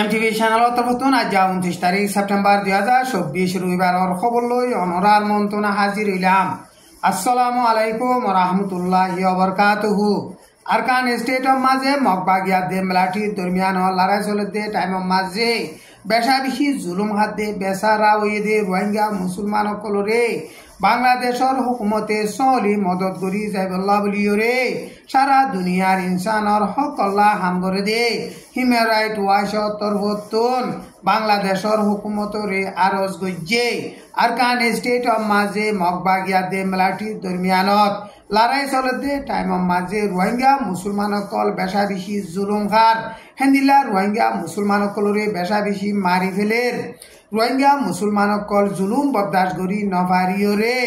MTV channel তরফতুন আজ 29 তারিখ September 2024 রবিবারের খবর লই অনরার মন্ত্রণা হাজির হইলাম। আসসালামু আলাইকুম ওয়া রাহমাতুল্লাহি ওয়া বারাকাতুহু। আরকান স্টেটর মাঝে মগবাগিয়া দে মেলাটি দরমিয়ান লড়াই চলতে টাইমের মাঝে বেশা বেশি জুলুম হাত দে বেসারা ওয়েদে রোহিঙ্গা মুসলমান সকলরে বাংলাদেশের হুকুমতে সলি মদত করি যাইবল্লা বলিওরে সারা দুনিয়ার ইনসানর হক আল্লাহ হাম করে দে হিউম্যান রাইট ওয়াচ তরফতুন বাংলাদেশের হুকুমতরে আরজ গজ্জে আরকান স্টেটর মাঝে মগবাগিয়া দে মেলাটি দরমিয়ানত লড়াই চলতে টাইমের মাঝে রোহিঙ্গা মুসলমান সকল বেশা বেশি জুলুম খার হেন্দিলা রোহিঙ্গা মুসলমান সকলরে বেশা বেশি মারি ফেলের রোহিঙ্গা মুসলমান সকল জুলুম বরদাস্ত করি নভারিওরে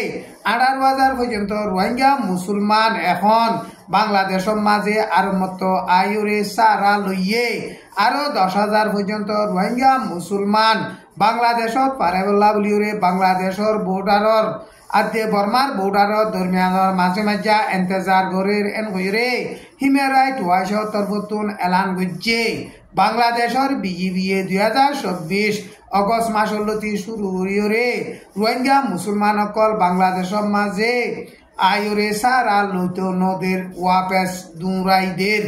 18,000 পর্যন্ত রোহিঙ্গা মুসলমান এখন বাংলাদেশের মাঝে আর মত আয়ুরে সারা লইয়ে আরো 10,000 পর্যন্ত রোহিঙ্গা মুসলমান বাংলাদেশত পারেবল্লা বলিওরে বাংলাদেশের বর্ডারর আদে বর্মার বর্ডারর দরমিয়ানের মাঝে মাঝে ইন্তজার গরের এন হইরে হিউম্যান রাইট ওয়াচ তরফতুন এলান গজ্জে বাংলাদেশের বিজিবি 2024 অগস্ট মাসলতি শুরু হইরে রোহিঙ্গা মুসলমান সকল বাংলাদেশের মাঝে আয়রে সারা লইত নদের ওয়াপেস দুরাইদের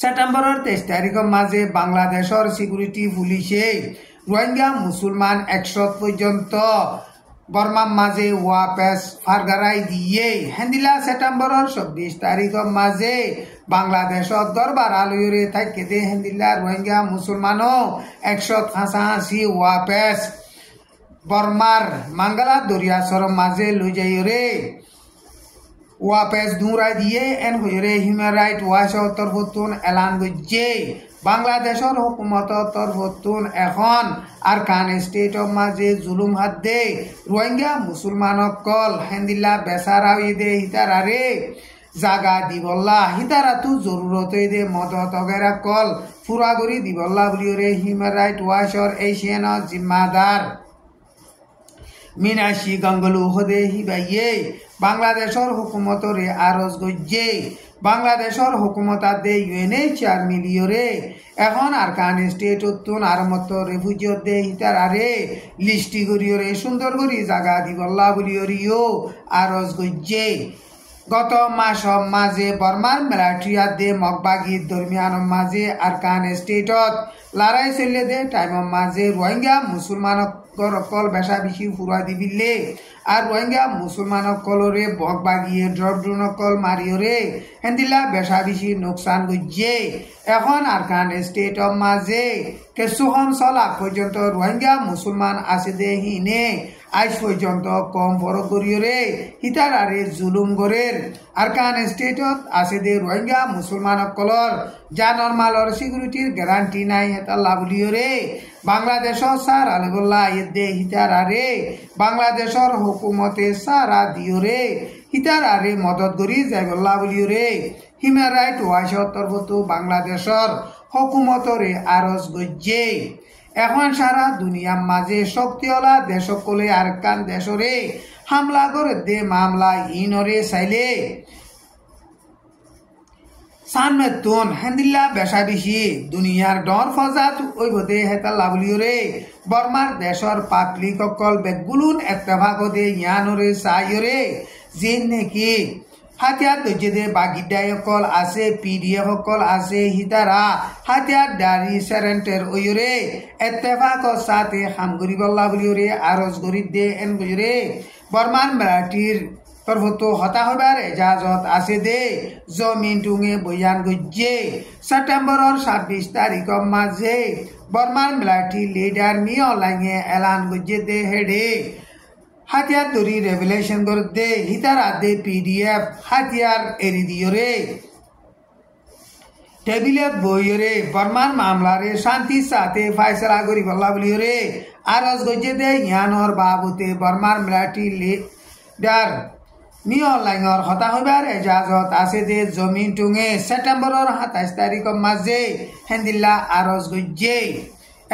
সেপ্টেম্বরের 23 তারিখের মাঝে বাংলাদেশের সিকিউরিটি পুলিশে রোহিঙ্গা মুসলমান 100 পর্যন্ত বর্মার মাঝে ওয়াপেস ফারগারাই দিয়ে হেন্দিলা সেপ্টেম্বরের 24 তারিখের মাঝে বাংলাদেশত দরবার আলুরে থাকে দে হেন্দিলা রোহিঙ্গা মুসলমানও 185 ওয়াপেস বর্মার মাঙ্গালা দরিয়াসর মাঝে লই যাইরে ওয়াপেস দুরাই দিয়ে এন হইরে হিউম্যান রাইট ওয়াচ তরফতুন এলান গজ্জে বাংলাদেশের হুকুমত তরফতুন এখন আরকান স্টেটর মাঝে জুলুম হাত দে রোহিঙ্গা মুসলমান সকল হেন্দিল্লা বেসারা দে হিতারারে জাগা দিবল্লা হিতারা তু জরুরত দে মদত অগেরা কল ফুরা করি দিবল্লা বলিওরে হিউম্যান রাইট ওয়াচর এশিয়ান জিম্মাদার মিনাশি গঙ্গলু হদে হিবাইয়ে বাংলাদেশের হুকুমতরে আরজ গজ্জে বাংলাদেশের হুকুমত দে UNHCR মিলিয়রে এখন আরকান স্টেট উত্তুন আর মতো রেফিউজিও দে হিতারারে লিস্টি করিয়রে সুন্দর করি জাগা দিবল্লা বলিয়রিও আরজ গজ্জে গত মাস মাঝে বর্মার মিলিটারিয়া দে মগবাগি দরমিয়ান মাঝে আরকান স্টেটত লড়াই চলে দে টাইমের মাঝে রোহিঙ্গা মুসলমান সকল বেশা বেশি ফুরা দিবিলে আর রোহিঙ্গা মুসলমান সকলরে বগবাগিয়ে ড্রপড্রোন সকল মারিওরে হেন্দিলা বেশা বেশি নোকসান গজ্জে এখন আরকান স্টেটর মাঝে কিছুক্ষণ চলা পর্যন্ত রোহিঙ্গা মুসলমান আছে দে হিনে আজ পর্যন্ত কম ফরক করিওরে হিতারারে জুলুম গরের আরকান স্টেটত আছে দে রোহিঙ্গা মুসলমান সকলর জানর মালর সিকিউরিটির গ্যারান্টি নাই হেতা লাভলিওরে বাংলাদেশের সার আলগোল্লা দে হিতারারে বাংলাদেশের হুকুমতে সারা দিওরে হিতারারে মদত করি যাইবল্লা বলিওরে হিউম্যান রাইট ওয়াচ তরফতু বাংলাদেশের হুকুমতরে আরজ গজ্জে এখন সারা দুনিয়ার মাঝে শক্তিওয়ালা দেশ সকলে আরকান দেশরে হামলা করে দে মামলা ইনরে চাইলে সানমেতুন হেন্দিল্লা বেশা বেশি দুনিয়ার ডর ফজাত ওইবদে হেতা লাভলিওরে বর্মার দেশর পাবলিক সকল বেগুলুন এত্তেফাক দে ইয়ানরে চাইরে যে নাকি হাতিয়ার দে বাগিদাই সকল আছে PDF সকল আছে হিতারা হাতিয়ার দারি সেরেন্টের ওইরে এত্তেফাক সাথে হাম করিবল্লা বলিওরে আরজ করি দে এন গজরে বর্মান মিলিটারির তরফতো হতা হবার এজাজত আছে দে জমিন টুঙে বয়ান গজ্জে সেপ্টেম্বরের 26 তারিখের মাঝে বর্মান মিলিটারি লিডার মিও লাইনে এলান গজ্জে দে হেডে হাতিয়ার দরি রেভেলেশন করে দে হিতারা দে PDF হাতিয়ার এরি দিওরে টেবিলে বইরে বর্মান মামলারে শান্তি সাথে ফাইসলা করি বল্লা বলিওরে আরজ গজ্জে দে ইয়ানর বাবুতে বর্মান মিলিটারি লিডার মিও লাইনর হতা হইবার এজাজত আছে দে জমিন টুঙে সেপ্টেম্বরের 27 তারিখের মাঝে হেন্দিল্লা আরজ গজ্জে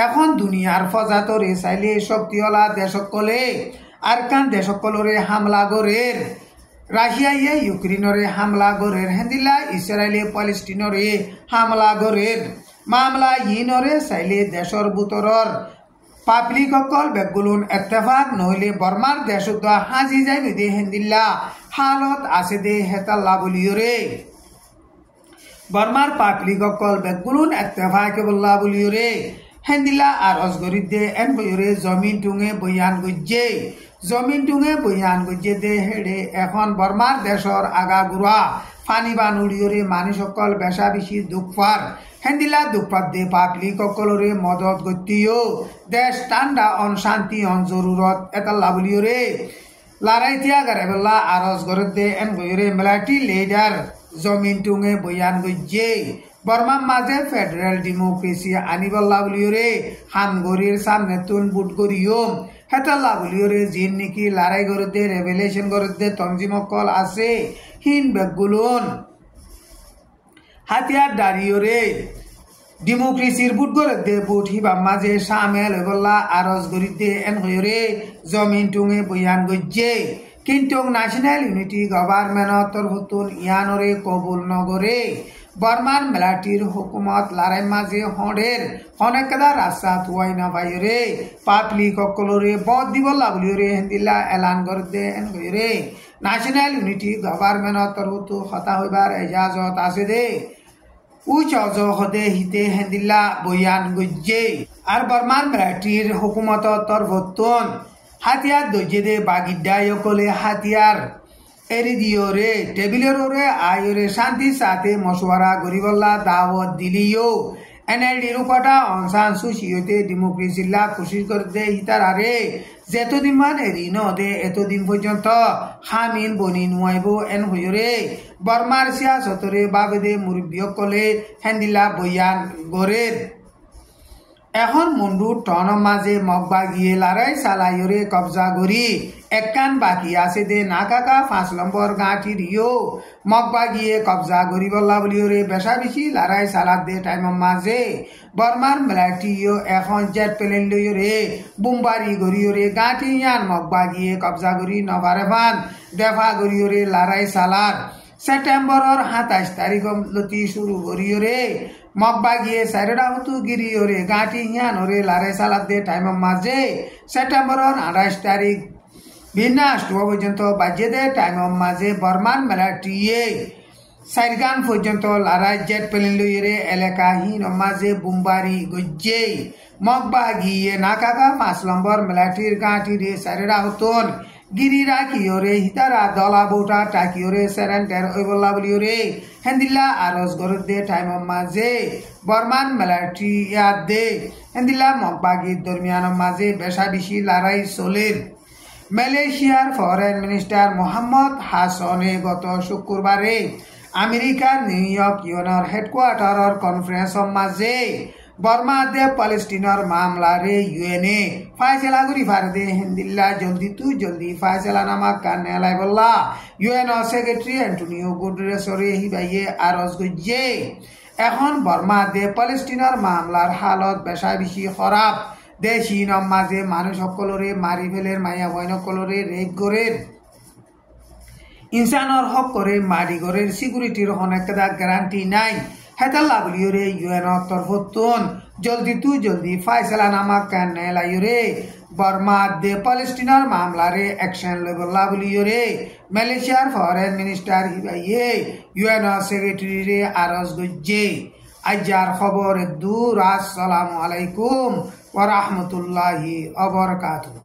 এখন দুনিয়ার ফজাতরে চাইলে শক্তিওয়ালা দেশ সকলে আরকান দেশ সকলরে হামলা গরের রাশিয়ায় ইউক্রেনরে হামলা গরের হেন্দিলা ইসরায়েলে প্যালেস্টিনরে হামলা গরের মামলা ইনরে চাইলে দেশর বুতরর পাবলিক অকল বেগুলুন এত্তেফাক নহলে বর্মার দেশত হাজি যাই দে হেন্দিল্লা হালত আছে দে হেতাল্লা বলিওরে বর্মার পাবলিক অকল বেগুলুন এত্তেফাক বল্লা বলিওরে হেন্দিল্লা আর অজগরিদে এন বইরে জমিন টুঙে বইয়ান গজ্জে জমিন টুঙে বইয়ান গজ্জে দে হেড়ে এখন বর্মার দেশর আগা গুড়া ফানি বানুড়িওরে মানুষ সকল বেশা বেশি দুঃখার হেন্দিলা দুঃপাত দে পাবলিক সকলরে মদত গতিও দেশ ঠান্ডা অন শান্তি অন জরুরত এতাল্লা বলিওরে লারাইতিয়া গারেবল্লা আরজ গরত দে এন বইরে মেলাটি লিডার জমিন টুঙে বইয়ান গজ্জে বর্মার মাঝে ফেডারেল ডেমোক্রেসি আনিবল্লা বলিওরে হামগরির সামনে তুন বুট করিও হেতাল্লা বলিওরে জিন নাকি লড়াই করতে রেভেলেশন করতে তঞ্জিমকল আছে হিন বেগুলুন হাতিয়ার দাঁড়িয়ে ডেমোক্রেসির বুট করতে বুট হিবা মাঝে সামেল হইবল্লা আরজ গরিতে এন হইরে জমিন টুঙে বইয়ান গজ্জে কিন্তু ন্যাশনাল ইউনিটি গভর্নমেন্ট তরফতুন ইয়ানরে কবুল নগরে বর্মার মেলাটির হুকুমত লড়াই মাঝে হড়ের অনেকদা রাস্তা থুয়াই না ভাইরে পাবলিক সকলরে বদ দিবল্লা বলিরে হেন্দিল্লা এলান করতে এন হইরে ন্যাশনাল ইউনিটি গভর্নমেন্ট তরফতু হতা হইবার এজাজত আছে দে উচ অজ হদে হিতে হেন্দিল্লা বইয়ান গজ্জে আর বর্মার মেলাটির হুকুমত তরফতুন হাতিয়ার দজ্জে দে বাগিড্ডায় কলে হাতিয়ার এরি দিওরে টেবিলের ওরে আয়রে শান্তি সাথে মশওয়ারা গরিবল্লা দাওয়াত দিলিও এনএলডি রুকটা অনসান সুশিয়তে ডেমোক্রেসিল্লা কোশিশ করতে হিতার আরে যেতদিন মান এরি ন দে এতদিন পর্যন্ত হামিন বনি নুয়াইব এন হইরে বর্মার সিয়াসতরে বাবে দে মুরব্বিয় কলে হেন্দিলা বইয়ান গরের এখন মুন্ডু টন মাঝে মগবা গিয়ে লড়াই চালাইরে কবজা করি একখান বাকি আছে দে নাকাকা 5 নম্বর গাঁটির ইও মগবা গিয়ে কবজা করি বল্লা বলিওরে বেশা বেশি লড়াই চালাত দে টাইম মাঝে বর্মার মেলাটিও এখন জেট প্লেন লইরে বুমবারি গরিওরে গাঁটি ইয়ান মগবা গিয়ে কবজা করি নভারে ফান দেফা গরিওরে লড়াই চালাত সেপ্টেম্বরের 27 তারিখ লতি শুরু করিওরে মগবা গিয়ে সাইডা হতু গিরিওরে গাঁটি ইয়ান ওরে লড়াই চালাত দে টাইম মাঝে সেপ্টেম্বরের 28 তারিখ বিনাষ্ট পর্যন্ত বাজে দে টাইম মাঝে বর্মান মেলাটিয়ে সাইরগান পর্যন্ত লড়াই জেট প্লেন লইরে এলাকাহীন মাঝে বুমবারি গজ্জে মগবা গিয়ে নাকাকা 5 নম্বর মেলাটির গাঁটিরে সাইডা হতন গিরিরা কিওরে হিতারা দলা বউটা টাকিওরে সেরেন্টার ওইবল্লা বলিওরে হেন্দিল্লা আরজ গরত দে টাইম মাঝে বর্মান মেলাটি ইয়াদ দে হেন্দিল্লা মগবাগির দরমিয়ান মাঝে বেশা বেশি লড়াই চলের মালয়েশিয়ার ফরেন মিনিস্টার মোহাম্মদ হাসনে গত শুক্রবারে আমেরিকার নিউ ইয়র্ক ইউএনর হেডকোয়ার্টারর কনফারেন্সর মাঝে বর্মা দে প্যালেস্টিনের মামলারে ইউএনএ ফায়সলা করি ফারদে হেন্দিল্লা জলদি তু জলদি ফায়সলা নামা কানে লাই বল্লা ইউএন সেক্রেটারি অ্যান্টোনিও গুটেরেসরে হিবাইয়ে আরজ গজ্জে এখন বর্মা দে প্যালেস্টিনের মামলার হালত বেশা বেশি খারাপ দেশি মাঝে মানুষ সকলরে মারি ফেলের মাইয়া বইন সকলরে রেপ গরের ইনসানর হক করে মারি গরের সিকিউরিটির অনেকটা গ্যারান্টি নাই হেতাল্লা বলিওরে ইউএন তরফতুন জলদি তু জলদি ফায়সলা নামা কানে লাইরে বর্মা দে প্যালেস্টিনের মামলারে অ্যাকশন লইবল্লা বলিওরে মালয়েশিয়ার ফরেন মিনিস্টার হিবাইয়ে ইউএন সেক্রেটারি রে আরজ গজ্জে আজার খবর দূর আসসালামু আলাইকুম ওয়া রাহমাতুল্লাহি ওয়া বারাকাতুহু।